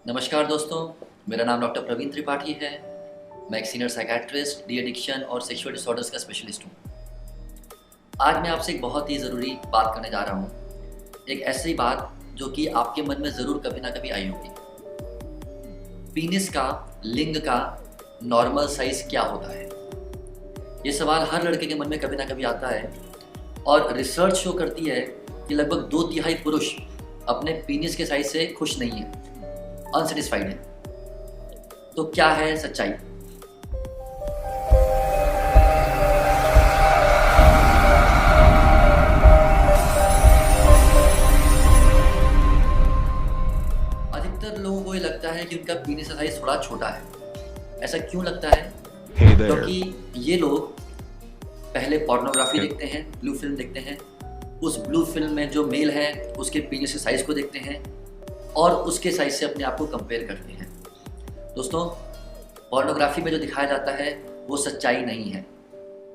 नमस्कार दोस्तों, मेरा नाम डॉक्टर प्रवीण त्रिपाठी है। मैं एक सीनियर साइकेट्रिस्ट, डी एडिक्शन और सेक्सुअल डिसऑर्डर्स का स्पेशलिस्ट हूँ। आज मैं आपसे एक बहुत ही ज़रूरी बात करने जा रहा हूँ। एक ऐसी बात जो कि आपके मन में ज़रूर कभी ना कभी आई होगी। पीनिस का, लिंग का नॉर्मल साइज़ क्या होता है? ये सवाल हर लड़के के मन में कभी ना कभी आता है और रिसर्च शो करती है कि लगभग 2/3 पुरुष अपने पीनिस के साइज़ से खुश नहीं हैं, अनसेटिस्फाइड है। तो क्या है सच्चाई? अधिकतर लोगों को ये लगता है कि उनका पीनिस का साइज थोड़ा छोटा है। ऐसा क्यों लगता है? क्योंकि ये लोग पहले पोर्नोग्राफी देखते हैं, ब्लू फिल्म देखते हैं। उस ब्लू फिल्म में जो मेल है उसके पीनिस के साइज को देखते हैं और उसके साइज से अपने आप को कंपेयर करते हैं। दोस्तों, पोर्नोग्राफी में जो दिखाया जाता है वो सच्चाई नहीं है,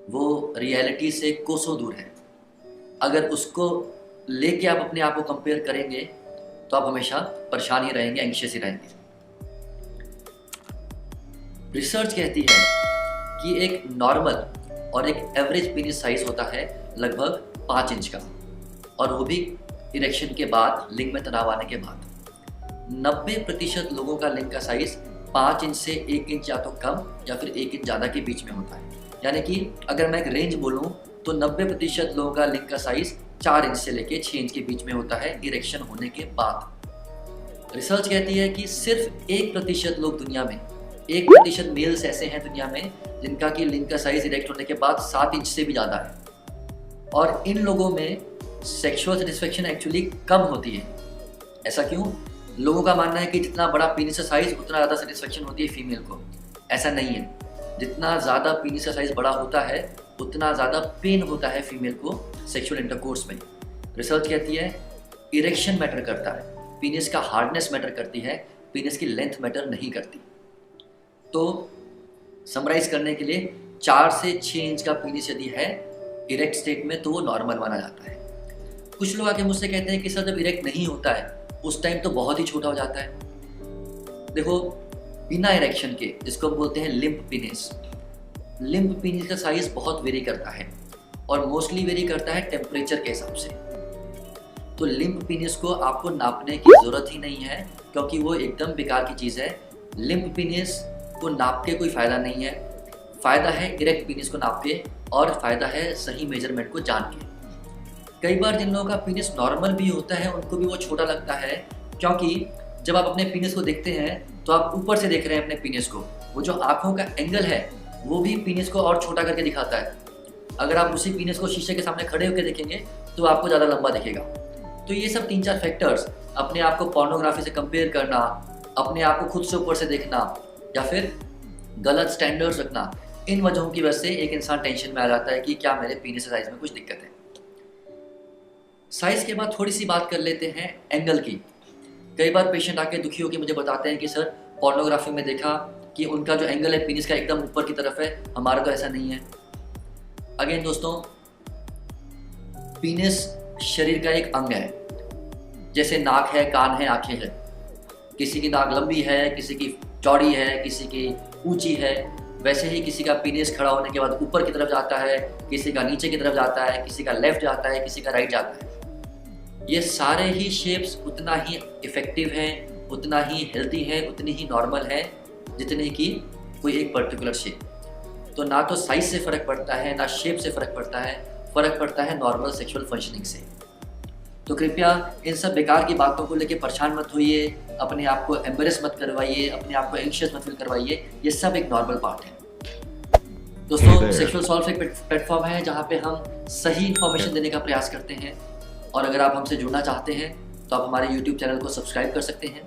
वो रियलिटी से कोसों दूर है। अगर उसको लेके आप अपने आप को कंपेयर करेंगे तो आप हमेशा परेशान ही रहेंगे, एंग्शियस ही रहेंगे। रिसर्च कहती है कि एक नॉर्मल और एक एवरेज पीनिस साइज होता है लगभग 5 इंच का, और वो भी इरेक्शन के बाद, लिंग में तनाव आने के बाद। 90% लोगों का लिंग का साइज 5 इंच से 1 इंच या तो कम या फिर 1 इंच ज़्यादा के बीच में होता है। यानी कि अगर मैं एक रेंज बोलूँ तो 90% लोगों का लिंग का साइज 4 इंच से लेके 6 इंच के बीच में होता है इरेक्शन होने के बाद। रिसर्च कहती है कि सिर्फ 1% लोग दुनिया में, 1% मेल्स ऐसे हैं दुनिया में जिनका कि लिंग का साइज इरेक्ट होने के बाद 7 इंच से भी ज़्यादा है, और इन लोगों में सेक्सुअल सेटिस्फेक्शन एक्चुअली कम होती है। ऐसा क्यों? लोगों का मानना है कि जितना बड़ा पीनिस का साइज उतना ज़्यादा सेटिस्फेक्शन होती है फीमेल को। ऐसा नहीं है। जितना ज़्यादा पीनिस का साइज बड़ा होता है उतना ज़्यादा पेन होता है फीमेल को सेक्सुअल इंटरकोर्स में। रिसर्च कहती है इरेक्शन मैटर करता है, पीनिस का हार्डनेस मैटर करती है, पीनिस की लेंथ मैटर नहीं करती। तो समराइज करने के लिए 4 से 6 इंच का पीनिस यदि है इरेक्ट स्टेट में तो वो नॉर्मल माना जाता है। कुछ लोग आके मुझसे कहते हैं कि सर जब इरेक्ट नहीं होता है उस टाइम तो बहुत ही छोटा हो जाता है। देखो, बिना इरेक्शन के, जिसको हम बोलते हैं लिम्प पीनिस का साइज बहुत वेरी करता है और मोस्टली वेरी करता है टेम्परेचर के हिसाब से। तो लिम्प पीनिस को आपको नापने की ज़रूरत ही नहीं है, क्योंकि वो एकदम बेकार की चीज़ है। लिम्प पीनिस को नाप के कोई फ़ायदा नहीं है। फ़ायदा है इरेक्ट पीनिस को नाप के, और फ़ायदा है सही मेजरमेंट को जान के। कई बार जिन लोगों का पीनिस नॉर्मल भी होता है उनको भी वो छोटा लगता है, क्योंकि जब आप अपने पीनिस को देखते हैं तो आप ऊपर से देख रहे हैं अपने पीनिस को। वो जो आँखों का एंगल है वो भी पीनिस को और छोटा करके दिखाता है। अगर आप उसी पीनिस को शीशे के सामने खड़े होकर देखेंगे तो आपको ज़्यादा लंबा दिखेगा। तो ये सब 3-4 फैक्टर्स, अपने आप को पोर्नोग्राफी से कंपेयर करना, अपने आप को खुद से ऊपर से देखना, या फिर गलत स्टैंडर्ड्स रखना, इन वजहों की वजह से एक इंसान टेंशन में आ जाता है कि क्या मेरे पीनिस साइज में कुछ दिक्कत है। साइज़ के बाद थोड़ी सी बात कर लेते हैं एंगल की। कई बार पेशेंट आके दुखी होकर मुझे बताते हैं कि सर पोर्नोग्राफी में देखा कि उनका जो एंगल है पीनिस का एकदम ऊपर की तरफ है, हमारा तो ऐसा नहीं है। अगेन दोस्तों, पीनिस शरीर का एक अंग है। जैसे नाक है, कान है, आंखें हैं। किसी की नाक लंबी है, किसी की चौड़ी है, किसी की ऊंची है। वैसे ही किसी का पीनिस खड़ा होने के बाद ऊपर की तरफ जाता है, किसी का नीचे की तरफ जाता है, किसी का लेफ्ट जाता है, किसी का राइट जाता है। ये सारे ही शेप्स उतना ही इफ़ेक्टिव हैं, उतना ही हेल्दी है, उतनी ही नॉर्मल है जितने की कोई एक पर्टिकुलर शेप। तो ना तो साइज से फ़र्क पड़ता है, ना शेप से फ़र्क पड़ता है, फ़र्क पड़ता है नॉर्मल सेक्सुअल फंक्शनिंग से। तो कृपया इन सब बेकार की बातों को लेकर परेशान मत होइए, अपने आप को एम्बेरस मत करवाइए, अपने आप को एंग्शियस मत फील करवाइए। ये सब एक नॉर्मल पार्ट है। दोस्तों, सेक्सुअल सॉल्व एक प्लेटफॉर्म है जहाँ पे हम सही इन्फॉर्मेशन देने का प्रयास करते हैं, और अगर आप हमसे जुड़ना चाहते हैं तो आप हमारे YouTube चैनल को सब्सक्राइब कर सकते हैं।